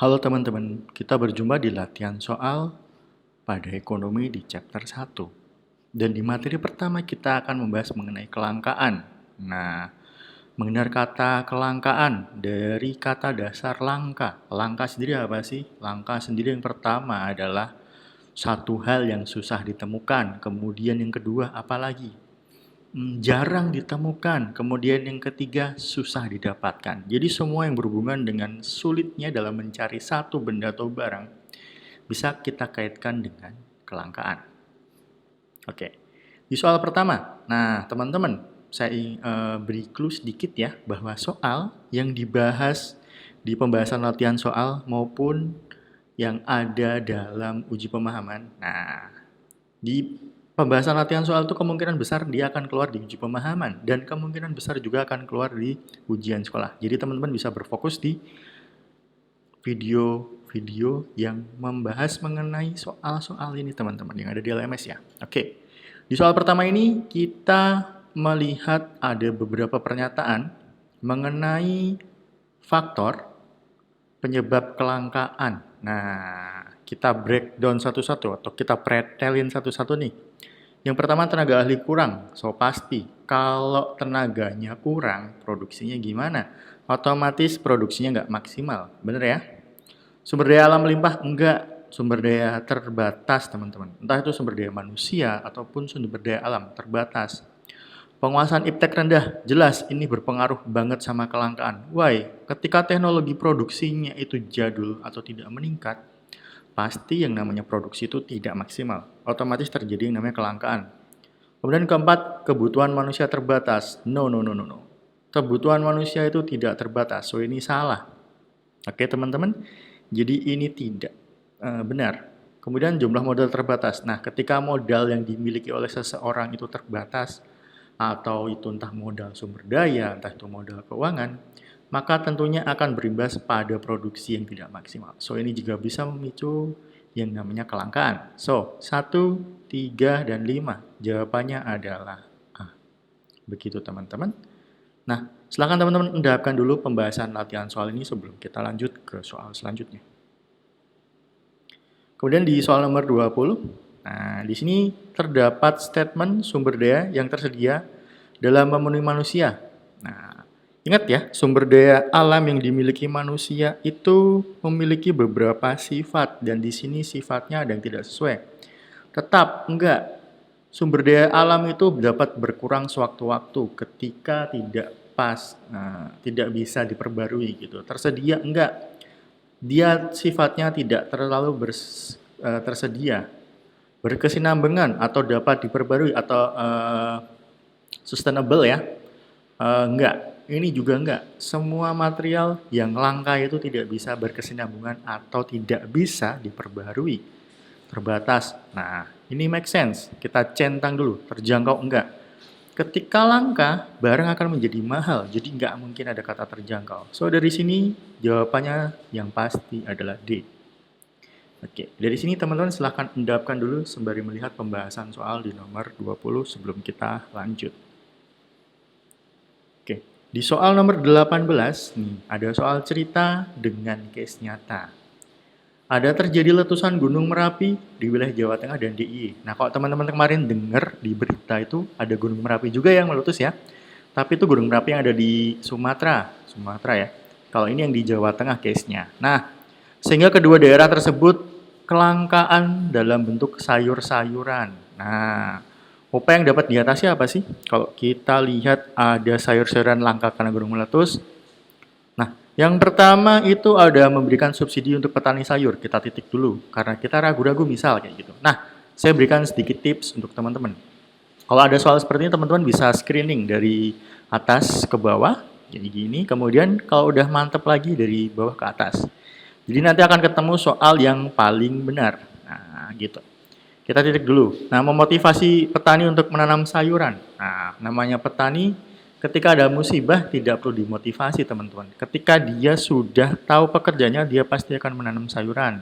Halo teman-teman, kita berjumpa di latihan soal pada ekonomi di chapter 1. Dan di materi pertama kita akan membahas mengenai kelangkaan. Nah, mengenal kata kelangkaan dari kata dasar langka. Langka sendiri apa sih? Langka sendiri yang pertama adalah satu hal yang susah ditemukan. Kemudian yang kedua apalagi? Jarang ditemukan. Kemudian yang ketiga, susah didapatkan. Jadi semua yang berhubungan dengan sulitnya dalam mencari satu benda atau barang bisa kita kaitkan dengan kelangkaan. Oke, di soal pertama. Nah, teman-teman, saya beri clue sedikit ya, bahwa soal yang dibahas di pembahasan latihan soal maupun yang ada dalam uji pemahaman. Nah, di pembahasan latihan soal itu kemungkinan besar dia akan keluar di uji pemahaman dan kemungkinan besar juga akan keluar di ujian sekolah. Jadi teman-teman bisa berfokus di video-video yang membahas mengenai soal-soal ini teman-teman yang ada di LMS ya. Oke, di soal pertama ini kita melihat ada beberapa pernyataan mengenai faktor penyebab kelangkaan. Nah, kita breakdown satu-satu atau kita pretelin satu-satu nih. Yang pertama tenaga ahli kurang, so pasti kalau tenaganya kurang, produksinya gimana? Otomatis produksinya nggak maksimal, bener ya? Sumber daya alam melimpah, enggak. Sumber daya terbatas teman-teman. Entah itu sumber daya manusia ataupun sumber daya alam terbatas. Penguasaan iptek rendah, jelas ini berpengaruh banget sama kelangkaan. Why? Ketika teknologi produksinya itu jadul atau tidak meningkat, pasti yang namanya produksi itu tidak maksimal. Otomatis terjadi yang namanya kelangkaan. Kemudian keempat, kebutuhan manusia terbatas. No. Kebutuhan manusia itu tidak terbatas. So ini salah. Oke teman-teman. Jadi ini tidak benar. Kemudian jumlah modal terbatas. Nah, ketika modal yang dimiliki oleh seseorang itu terbatas, atau itu entah modal sumber daya, entah itu modal keuangan, maka tentunya akan berimbas pada produksi yang tidak maksimal. So, ini juga bisa memicu yang namanya kelangkaan. So, 1, 3, dan 5. Jawabannya adalah A. Begitu teman-teman. Nah, silakan teman-teman endapkan dulu pembahasan latihan soal ini sebelum kita lanjut ke soal selanjutnya. Kemudian di soal nomor 20, nah di sini terdapat statement sumber daya yang tersedia dalam memenuhi manusia. Nah, ingat ya, sumber daya alam yang dimiliki manusia itu memiliki beberapa sifat dan di sini sifatnya ada yang tidak sesuai. Tetap enggak. Sumber daya alam itu dapat berkurang sewaktu-waktu ketika tidak pas, tidak bisa diperbarui gitu. Tersedia enggak. Dia sifatnya tidak terlalu tersedia, berkesinambungan atau dapat diperbarui atau sustainable ya. Enggak, ini juga enggak. Semua material yang langka itu tidak bisa berkesinambungan atau tidak bisa diperbarui. Terbatas. Nah, ini make sense. Kita centang dulu, terjangkau enggak. Ketika langka, barang akan menjadi mahal, jadi nggak mungkin ada kata terjangkau. So, dari sini jawabannya yang pasti adalah D. Oke, dari sini teman-teman silahkan endapkan dulu sembari melihat pembahasan soal di nomor 20 sebelum kita lanjut. Oke, di soal nomor 18, nih, ada soal cerita dengan case nyata. Ada terjadi letusan Gunung Merapi di wilayah Jawa Tengah dan DIY. Nah, kalau teman-teman kemarin dengar di berita itu ada Gunung Merapi juga yang meletus ya. Tapi itu Gunung Merapi yang ada di Sumatera ya. Kalau ini yang di Jawa Tengah case-nya. Nah, sehingga kedua daerah tersebut kelangkaan dalam bentuk sayur-sayuran. Nah, apa yang dapat diatasi apa sih? Kalau kita lihat ada sayur-sayuran langka karena gunung meletus, yang pertama itu ada memberikan subsidi untuk petani sayur. Kita titik dulu, karena kita ragu-ragu misal kayak gitu. Nah, saya berikan sedikit tips untuk teman-teman. Kalau ada soal seperti ini, teman-teman bisa screening dari atas ke bawah, jadi gini. Kemudian kalau udah mantep lagi dari bawah ke atas. Jadi nanti akan ketemu soal yang paling benar. Nah, gitu. Kita titik dulu. Nah, memotivasi petani untuk menanam sayuran. Nah, namanya petani ketika ada musibah tidak perlu dimotivasi teman-teman. Ketika dia sudah tahu pekerjaannya, dia pasti akan menanam sayuran.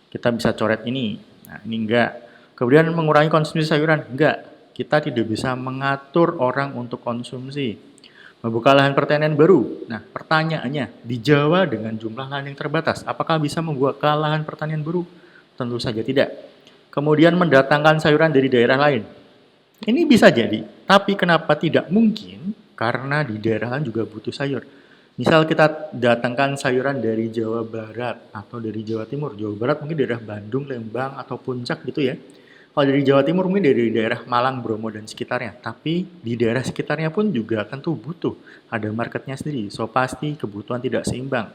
Kita bisa coret ini. Nah, ini enggak. Kemudian mengurangi konsumsi sayuran, enggak. Kita tidak bisa mengatur orang untuk konsumsi. Membuka lahan pertanian baru. Nah, pertanyaannya, di Jawa dengan jumlah lahan yang terbatas, apakah bisa membuka lahan pertanian baru? Tentu saja tidak. Kemudian mendatangkan sayuran dari daerah lain. Ini bisa jadi, tapi kenapa tidak mungkin? Karena di daerah lain juga butuh sayur. Misal kita datangkan sayuran dari Jawa Barat atau dari Jawa Timur. Jawa Barat mungkin daerah Bandung, Lembang, atau Puncak gitu ya. Kalau dari Jawa Timur mungkin dari daerah Malang, Bromo, dan sekitarnya. Tapi di daerah sekitarnya pun juga tentu butuh. Ada marketnya sendiri. So pasti kebutuhan tidak seimbang.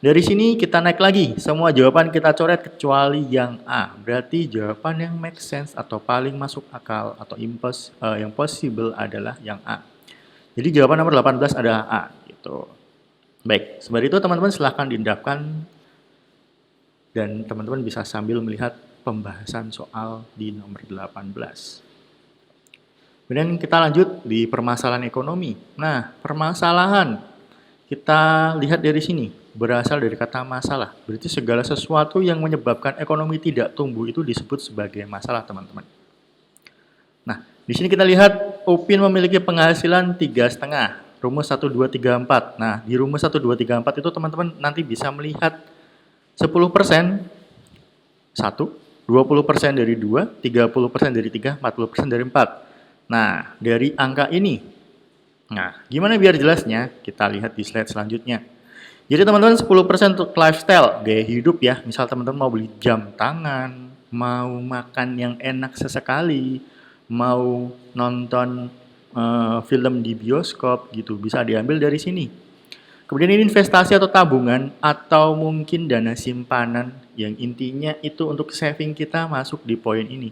Dari sini kita naik lagi. Semua jawaban kita coret kecuali yang A. Berarti jawaban yang make sense atau paling masuk akal atau yang possible adalah yang A. Jadi jawaban nomor 18 adalah A. Gitu. Baik, seperti itu teman-teman silahkan diendapkan dan teman-teman bisa sambil melihat pembahasan soal di nomor 18. Kemudian kita lanjut di permasalahan ekonomi. Nah, permasalahan kita lihat dari sini, berasal dari kata masalah. Berarti segala sesuatu yang menyebabkan ekonomi tidak tumbuh itu disebut sebagai masalah, teman-teman. Nah, di sini kita lihat Upin memiliki penghasilan 3,5. Rumus 1, 2, 3, 4. Nah, di rumus 1, 2, 3, 4 itu teman-teman nanti bisa melihat 10% 1, 20% dari 2, 30% dari 3, 40% dari 4. Nah, dari angka ini. Nah, gimana biar jelasnya? Kita lihat di slide selanjutnya. Jadi teman-teman 10% untuk lifestyle, gaya hidup ya. Misal teman-teman mau beli jam tangan, mau makan yang enak sesekali, mau nonton film di bioskop gitu, bisa diambil dari sini. Kemudian ini investasi atau tabungan atau mungkin dana simpanan yang intinya itu untuk saving kita masuk di poin ini.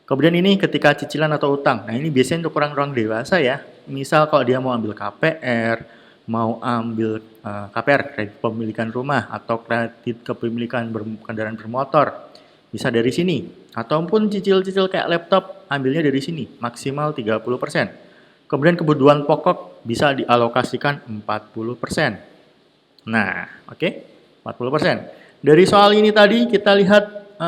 Kemudian ini ketika cicilan atau utang. Nah, ini biasanya untuk orang-orang dewasa ya. Misal kalau dia mau ambil KPR, mau ambil KPR, kredit pemilikan rumah atau kredit kepemilikan kendaraan bermotor, bisa dari sini. Ataupun cicil-cicil kayak laptop, ambilnya dari sini, maksimal 30%. Kemudian kebutuhan pokok bisa dialokasikan 40%. Nah, oke, 40%. Dari soal ini tadi kita lihat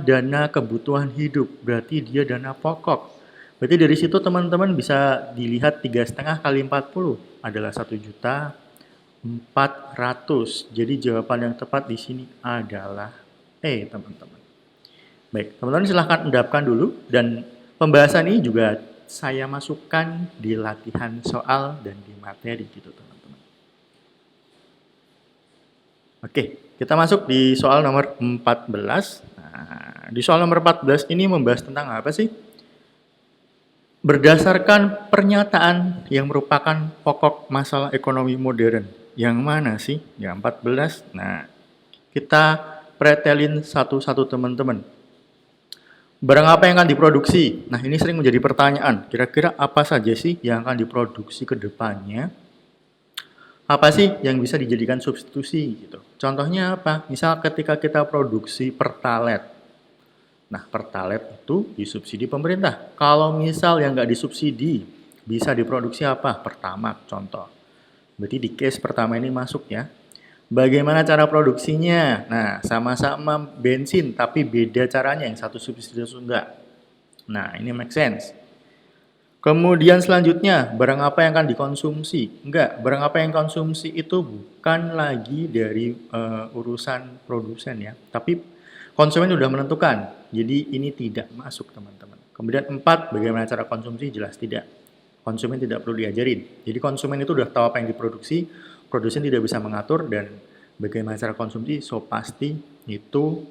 dana kebutuhan hidup, berarti dia dana pokok. Berarti dari situ teman-teman bisa dilihat 3,5 kali 40 adalah 1.400.000. Jadi jawaban yang tepat di sini adalah E, teman-teman. Baik, teman-teman silahkan endapkan dulu dan pembahasan ini juga saya masukkan di latihan soal dan di materi gitu teman-teman. Oke, kita masuk di soal nomor 14. Nah, di soal nomor 14 ini membahas tentang apa sih? Berdasarkan pernyataan yang merupakan pokok masalah ekonomi modern. Yang mana sih? Yang 14. Nah, kita pretelin satu-satu teman-teman. Barang apa yang akan diproduksi? Nah, ini sering menjadi pertanyaan. Kira-kira apa saja sih yang akan diproduksi ke depannya? Apa sih yang bisa dijadikan substitusi gitu? Contohnya apa? Misal ketika kita produksi pertalite. Nah, pertalite itu disubsidi pemerintah. Kalau misal yang nggak disubsidi, bisa diproduksi apa? Pertamax, contoh. Berarti di case pertama ini masuk ya. Bagaimana cara produksinya? Nah, sama-sama bensin, tapi beda caranya. Yang satu subsidi, satu enggak. Nah, ini make sense. Kemudian selanjutnya, barang apa yang akan dikonsumsi? Enggak, barang apa yang konsumsi itu bukan lagi dari urusan produsen ya. Tapi konsumen sudah menentukan. Jadi ini tidak masuk teman-teman. Kemudian 4, bagaimana cara konsumsi? Jelas tidak. Konsumen tidak perlu diajarin. Jadi konsumen itu sudah tahu apa yang diproduksi, produsen tidak bisa mengatur dan bagaimana cara konsumsi, so pasti itu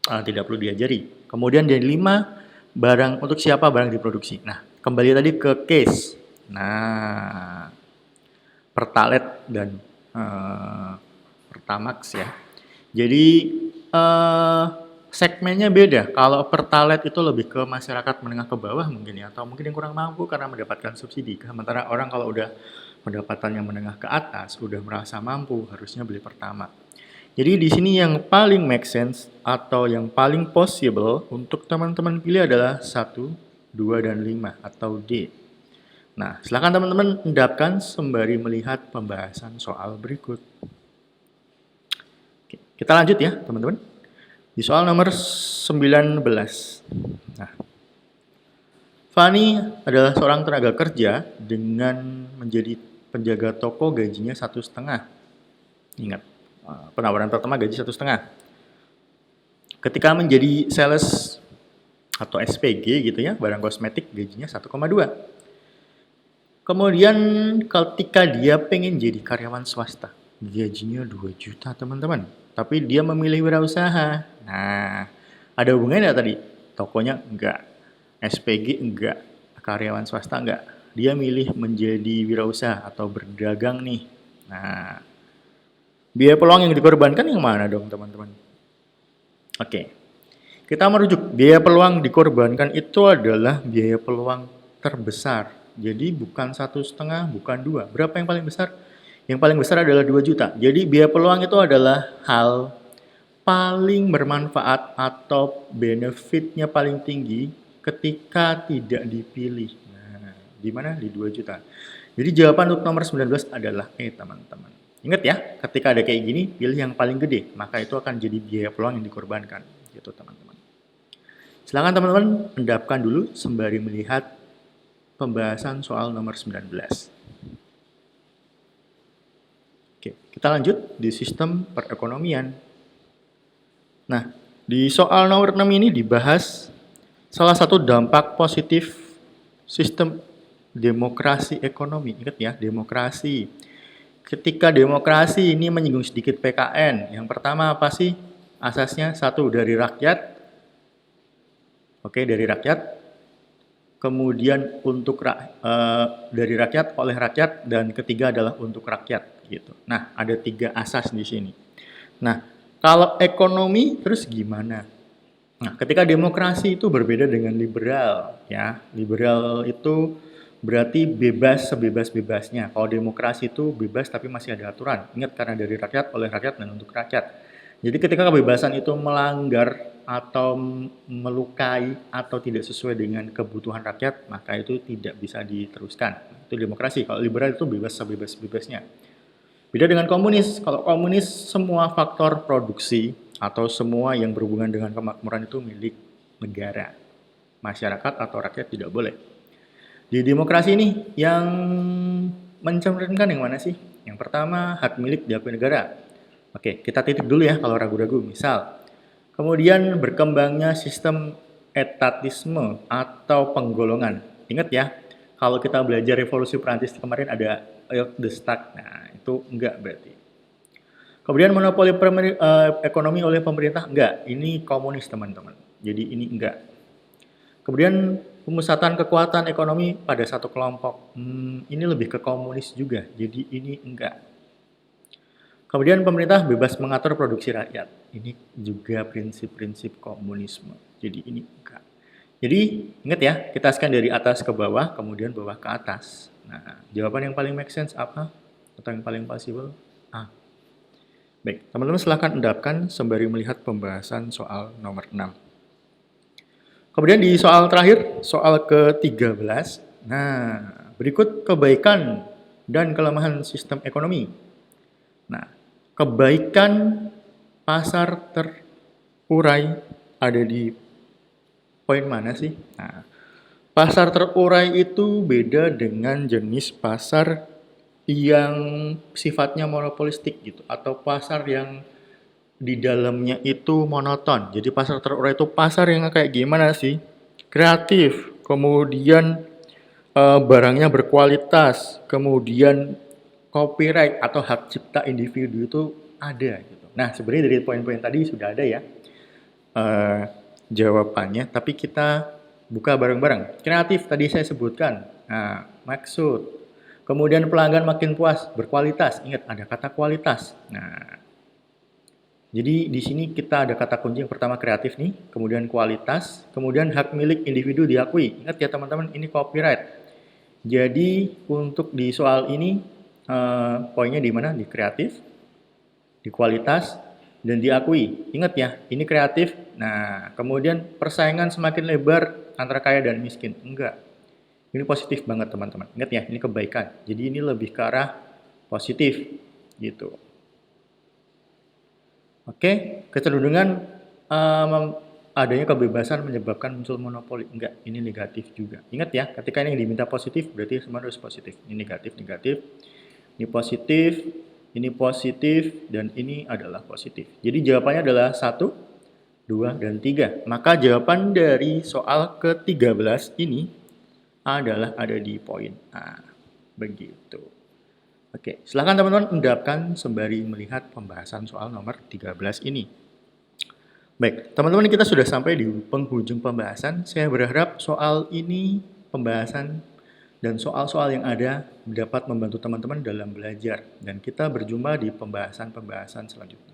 tidak perlu diajari. Kemudian dari 5, barang untuk siapa barang diproduksi. Nah, kembali tadi ke case. Nah, pertalite dan pertamax ya. Jadi segmennya beda. Kalau pertalite itu lebih ke masyarakat menengah ke bawah mungkin ya, atau mungkin yang kurang mampu karena mendapatkan subsidi. Sementara orang kalau udah pendapatan yang menengah ke atas, udah merasa mampu, harusnya beli pertamax. Jadi di sini yang paling make sense atau yang paling possible untuk teman-teman pilih adalah 1, 2, dan 5 atau D. Nah, silakan teman-teman endapkan sembari melihat pembahasan soal berikut. Oke, kita lanjut ya teman-teman. Di soal nomor 19. Nah, Fani adalah seorang tenaga kerja dengan menjadi penjaga toko gajinya 1,5. Ingat, penawaran pertama gaji 1,5. Ketika menjadi sales atau SPG gitu ya, barang kosmetik gajinya 1,2. Kemudian ketika dia pengen jadi karyawan swasta, gajinya 2 juta teman-teman. Tapi dia memilih wirausaha. Nah, ada hubungannya tadi? Tokonya enggak, SPG enggak, karyawan swasta enggak. Dia milih menjadi wirausaha atau berdagang nih. Nah, biaya peluang yang dikorbankan yang mana dong teman-teman? Oke, kita merujuk biaya peluang dikorbankan itu adalah biaya peluang terbesar. Jadi bukan 1,5, bukan 2. Berapa yang paling besar? Yang paling besar adalah 2 juta. Jadi biaya peluang itu adalah hal paling bermanfaat atau benefitnya paling tinggi ketika tidak dipilih. Nah, di mana? Di 2 juta. Jadi jawaban untuk nomor 19 adalah teman-teman. Ingat ya, ketika ada kayak gini, pilih yang paling gede. Maka itu akan jadi biaya peluang yang dikorbankan. Gitu teman-teman. Silakan teman-teman endapkan dulu sembari melihat pembahasan soal nomor 19. Oke, kita lanjut di sistem perekonomian. Nah, di soal nomor 6 ini dibahas salah satu dampak positif sistem demokrasi ekonomi. Ingat ya, demokrasi. Ketika demokrasi ini menyinggung sedikit PKN. Yang pertama apa sih? Asasnya satu, dari rakyat. Oke, dari rakyat. Kemudian untuk dari rakyat, oleh rakyat, dan ketiga adalah untuk rakyat gitu. Nah, ada 3 asas di sini. Nah, kalau ekonomi terus gimana? Nah, ketika demokrasi itu berbeda dengan liberal ya. Liberal itu berarti bebas sebebas-bebasnya. Kalau demokrasi itu bebas tapi masih ada aturan. Ingat, karena dari rakyat, oleh rakyat, dan untuk rakyat. Jadi ketika kebebasan itu melanggar atau melukai atau tidak sesuai dengan kebutuhan rakyat, maka itu tidak bisa diteruskan. Itu demokrasi. Kalau liberal itu bebas sebebas-bebasnya. Beda dengan komunis. Kalau komunis semua faktor produksi atau semua yang berhubungan dengan kemakmuran itu milik negara. Masyarakat atau rakyat tidak boleh. Di demokrasi ini yang mencerminkan yang mana sih? Yang pertama, hak milik diakui negara. Oke, kita titik dulu ya kalau ragu-ragu. Misal, kemudian berkembangnya sistem etatisme atau penggolongan. Ingat ya, kalau kita belajar revolusi Prancis kemarin ada the Staat. Nah, itu enggak berarti. Kemudian monopoli ekonomi oleh pemerintah, enggak. Ini komunis teman-teman. Jadi ini enggak. Kemudian pemusatan kekuatan ekonomi pada satu kelompok. Ini lebih ke komunis juga. Jadi ini enggak. Kemudian pemerintah bebas mengatur produksi rakyat. Ini juga prinsip-prinsip komunisme. Jadi ini enggak. Jadi ingat ya, kita scan dari atas ke bawah, kemudian bawah ke atas. Nah, jawaban yang paling make sense apa? Atau yang paling possible? A. Baik, teman-teman silahkan endapkan sembari melihat pembahasan soal nomor 6. Kemudian di soal terakhir, soal ke-13. Nah, berikut kebaikan dan kelemahan sistem ekonomi. Nah, kebaikan pasar terurai ada di poin mana sih? Nah, pasar terurai itu beda dengan jenis pasar yang sifatnya monopolistik gitu, atau pasar yang di dalamnya itu monoton. Jadi pasar terurai itu pasar yang kayak gimana sih? Kreatif, kemudian barangnya berkualitas, kemudian copyright atau hak cipta individu itu ada gitu. Nah, sebenarnya dari poin-poin tadi sudah ada ya jawabannya, tapi kita buka bareng-bareng. Kreatif tadi saya sebutkan. Nah, maksud. Kemudian pelanggan makin puas, berkualitas. Ingat, ada kata kualitas. Nah, jadi di sini kita ada kata kunci yang pertama kreatif nih, kemudian kualitas, kemudian hak milik individu diakui. Ingat ya teman-teman, ini copyright. Jadi untuk di soal ini poinnya di mana? Di kreatif, di kualitas, dan diakui. Ingat ya, ini kreatif. Nah, kemudian persaingan semakin lebar antara kaya dan miskin. Enggak. Ini positif banget teman-teman. Ingat ya, ini kebaikan. Jadi ini lebih ke arah positif gitu. Oke, kecenderungan adanya kebebasan menyebabkan muncul monopoli. Enggak, ini negatif juga. Ingat ya, ketika ini yang diminta positif, berarti semua harus positif. Ini negatif, negatif. Ini positif, dan ini adalah positif. Jadi jawabannya adalah 1, 2, dan 3. Maka jawaban dari soal ke-13 ini adalah ada di poin A. Begitu. Oke, silahkan teman-teman endapkan sembari melihat pembahasan soal nomor 13 ini. Baik, teman-teman kita sudah sampai di penghujung pembahasan. Saya berharap soal ini, pembahasan dan soal-soal yang ada dapat membantu teman-teman dalam belajar. Dan kita berjumpa di pembahasan-pembahasan selanjutnya.